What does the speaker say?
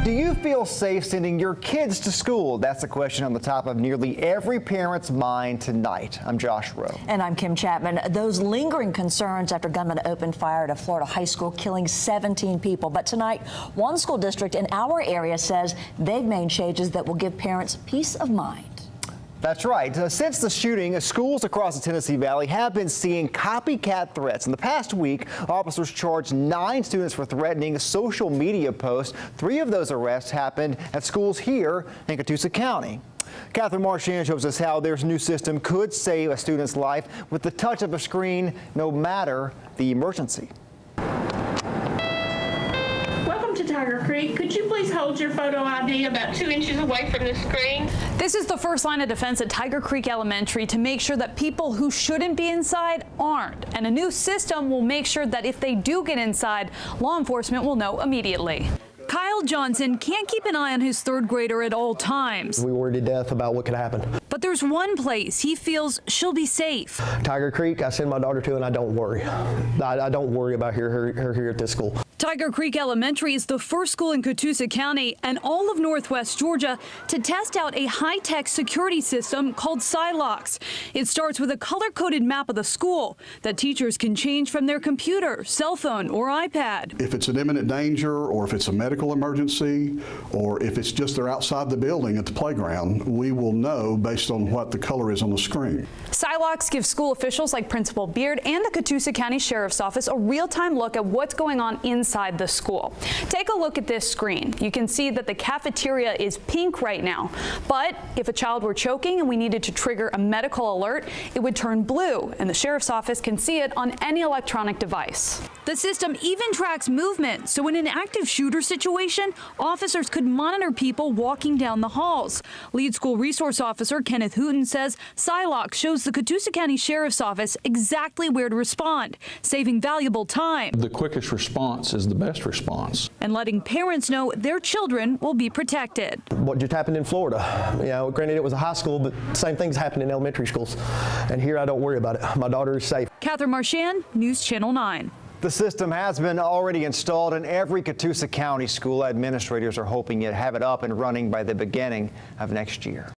Do you feel safe sending your kids to school? That's the question on the top of nearly every parent's mind tonight. I'm Josh Rowe. And I'm Kim Chapman. Those lingering concerns after gunmen opened fire at a Florida high school, killing 17 people. But tonight, one school district in our area says they've made changes that will give parents peace of mind. That's right. Since the shooting, schools across the Tennessee Valley have been seeing copycat threats. In the past week, officers charged 9 students for threatening social media posts. 3 of those arrests happened at schools here in Catoosa County. Catherine Marchand shows us how their new system could save a student's life with the touch of a screen, no matter the emergency. To Tiger Creek. Could you please hold your photo ID about 2 inches away from the screen? This is the first line of defense at Tiger Creek Elementary to make sure that people who shouldn't be inside aren't. And a new system will make sure that if they do get inside, law enforcement will know immediately. Kyle Johnson can't keep an eye on his 3rd grader at all times. We worry to death about what could happen. But there's one place he feels she'll be safe. Tiger Creek, I send my daughter to, and I don't worry. I don't worry about her here at this school. Tiger Creek Elementary is the first school in Catoosa County and all of Northwest Georgia to test out a high-tech security system called Sielox. It starts with a color-coded map of the school that teachers can change from their computer, cell phone, or iPad. If it's an imminent danger, or if it's a medical emergency, or if it's just they're outside the building at the playground, we will know based on what the color is on the screen. Sielox gives school officials like Principal Beard and the Catoosa County Sheriff's Office a real-time look at what's going on inside the school. Take a look at this screen. You can see that the cafeteria is pink right now, but if a child were choking and we needed to trigger a medical alert, it would turn blue, and the Sheriff's Office can see it on any electronic device. The system even tracks movement, so in an active shooter situation, officers could monitor people walking down the halls. Lead School Resource Officer Kenneth Hooten says Sielox shows the Catoosa County Sheriff's Office exactly where to respond, saving valuable time. The quickest response is the best response. And letting parents know their children will be protected. What just happened in Florida, granted it was a high school, but same things happen in elementary schools. And here I don't worry about it. My daughter is safe. Catherine Marchand, News Channel 9. The system has been already installed in every Catoosa County school. Administrators are hoping to have it up and running by the beginning of next year.